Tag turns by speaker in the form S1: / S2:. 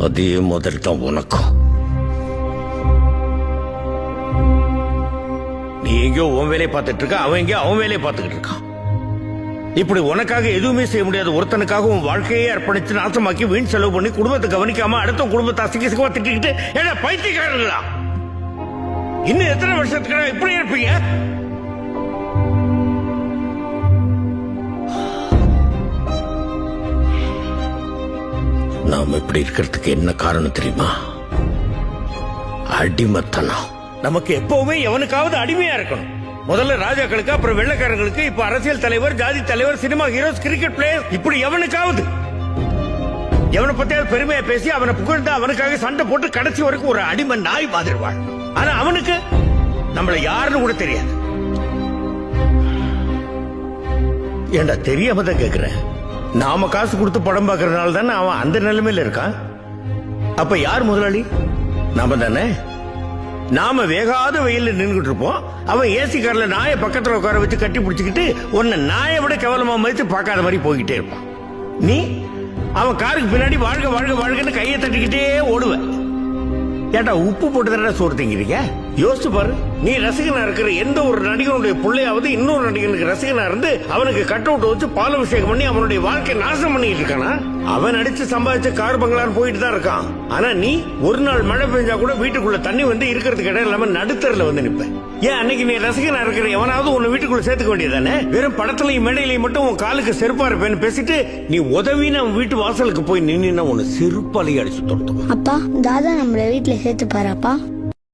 S1: அதே மாதிரி தான் உனக்கும். நீ எங்கேயோ உன் வேலையை பார்த்துட்டு இருக்க, அவன் எங்கேயோ அவன் வேலையை பார்த்துக்கிட்டு இருக்கான். இப்படி உனக்காக எதுவுமே செய்ய முடியாத ஒருத்தனுக்காக உன் வாழ்க்கையே அர்ப்பணிச்சு நாசமாக்கி வீண் செலவு பண்ணி குடும்பத்தை கவனிக்காம அடுத்த குடும்பத்தை அசிங்கமா திட்டிக்கிட்டு என்ன பைத்தியக்காரர்களா? இன்னும் எத்தனை வருஷத்துக்கு இப்படி இருப்பீங்க? நாம இப்படி இருக்கிறதுக்கு என்ன காரணம் தெரியுமா? அடிமைத்தனம். நமக்கு எப்பவுமே எவனுக்காவது அடிமையா இருக்கணும். முதல்ல ராஜாக்களுக்கு, அப்புறம் வெள்ளைக்காரங்களுக்கு, இப்ப அரசியல் தலைவர், ஜாதி தலைவர், சினிமா ஹீரோஸ், கிரிக்கெட் பிளேயர், இப்படி எவனுக்காவது எவனை பத்தியாவது பெருமையா பேசி அவனை புகழ்ந்து அவனுக்காக சண்டை போட்டு கடைசி வரைக்கும் ஒரு அடிமை நாய் மாதிரிவாள். ஆனா அவனுக்கு நம்மள யாருன்னு கூட தெரியாது. ஏண்டா தெரியாம தான் கேக்குறேன். நாம காசு கொடுத்து படம் பார்க்கறதுனால தானே அவன் அந்த நிலைமையில இருக்கான். அப்ப யார் முதலாளி? நாம தானே. நாம வேகாத வெயில நின்றுட்டு இருப்போம். அவன் ஏசி கார்ல நாயை பக்கத்துல உட்கார வச்சு கட்டி பிடிச்சுக்கிட்டு உன்னை நாயை விட கேவலமா மதித்து பார்க்காத மாதிரி போய்கிட்டே இருப்பான். நீ அவன் காருக்கு பின்னாடி வாழ்க வாழ்க வாழ்கன்னு கையை தட்டிக்கிட்டே ஓடுவ. ஏட்டா உப்பு போட்டு தானே சோறு திங்கிறீங்க? யோசிச்சு பாரு. நீ ரசிகனா இருக்கிற எந்த ஒரு நடிகனுடைய பிள்ளையாவது இன்னொரு நடிகனுக்கு ரசிகனா இருந்து அவனுக்கு கட் அவுட் வச்சு பாலாபிஷேகம் பண்ணி அவனுடைய வாழ்க்கை நாசம் பண்ணிட்டு இருக்கானா? அவன் அடிச்சு சம்பாதிச்ச கார் பங்களான்னு போயிட்டு தான் இருக்கான். ஆனா நீ ஒரு நாள் மழை பெஞ்சா கூட வீட்டுக்குள்ள தண்ணி வந்து இருக்கிறதுக்கு இடம் இல்லாம நடுத்தரில் வந்து நிப்ப. ஏன் அன்னைக்கு நீ ரசிகனா இருக்கிற எவனாவது உன்னை வீட்டுக்குள்ள சேர்த்துக்க வேண்டியதானே? வெறும் படத்துலயும் மேடையிலையும் மட்டும் உன் காலுக்கு செருப்பா இருப்பேன்னு பேசிட்டு நீ உதவின்னு அவன் வீட்டு வாசலுக்கு போய் நின்னா உன்னை செருப்பாலையும் அடிச்சு தொடுத்தோம்.
S2: அப்பா, தாதா நம்மள வீட்டுல சேர்த்து பாருப்பா.